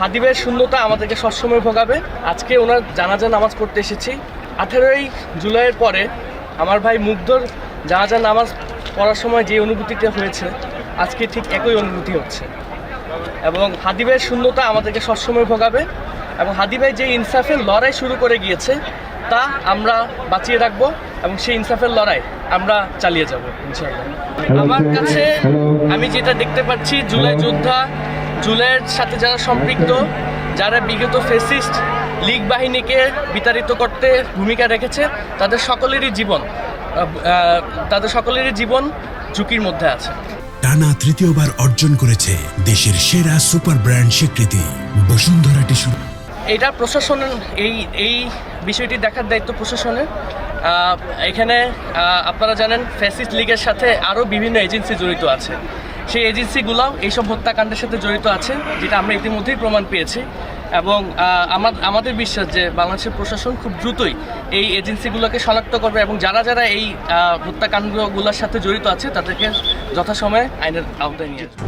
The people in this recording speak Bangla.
হাদিবের শূন্যতা আমাদেরকে সবসময় ভোগাবে। আজকে ওনার জানাজা নামাজ পড়তে এসেছি। 18ই জুলাইয়ের পরে আমার ভাই মুগ্ধর জানাজা নামাজ পড়ার সময় যে অনুভূতিটা হয়েছে আজকে ঠিক একই অনুভূতি হচ্ছে। এবং হাদিবের শূন্যতা আমাদেরকে সবসময় ভোগাবে এবং হাদি ভাই যে ইনসাফের লড়াই শুরু করে গিয়েছে তা আমরা বাঁচিয়ে রাখবো এবং সেই ইনসাফের লড়াই আমরা চালিয়ে যাব ইনশাআল্লাহ। আমার কাছে আমি যেটা দেখতে পাচ্ছি, জুলাই যোদ্ধা, জুলাইয়ের সাথে যারা সম্পৃক্ত, যারা বিগত ফ্যাসিস্ট লীগ বাহিনীকে বিতাড়িত করতে ভূমিকা রেখেছে, তাদের সকলেরই জীবন ঝুঁকির মধ্যে আছে। টানা তৃতীয়বার অর্জন করেছে দেশের সেরা সুপার ব্র্যান্ড স্বীকৃতি বসুন্ধরা টিস্যু। এটা প্রশাসনের এই বিষয়টি দেখার দায়িত্ব প্রশাসনের। এখানে আপনারা জানেন ফ্যাসিস্ট লীগের সাথে আরও বিভিন্ন এজেন্সি জড়িত আছে। সেই এজেন্সিগুলোও এইসব হত্যাকাণ্ডের সাথে জড়িত আছে, যেটা আমরা ইতিমধ্যেই প্রমাণ পেয়েছি। এবং আমাদের বিশ্বাস যে বাংলাদেশের প্রশাসন খুব দ্রুতই এই এজেন্সিগুলোকে শনাক্ত করবে এবং যারা এই হত্যাকাণ্ডগুলোর সাথে জড়িত আছে তাদেরকে যথাসময়ে আইনের আওতায় নিয়ে আসবে।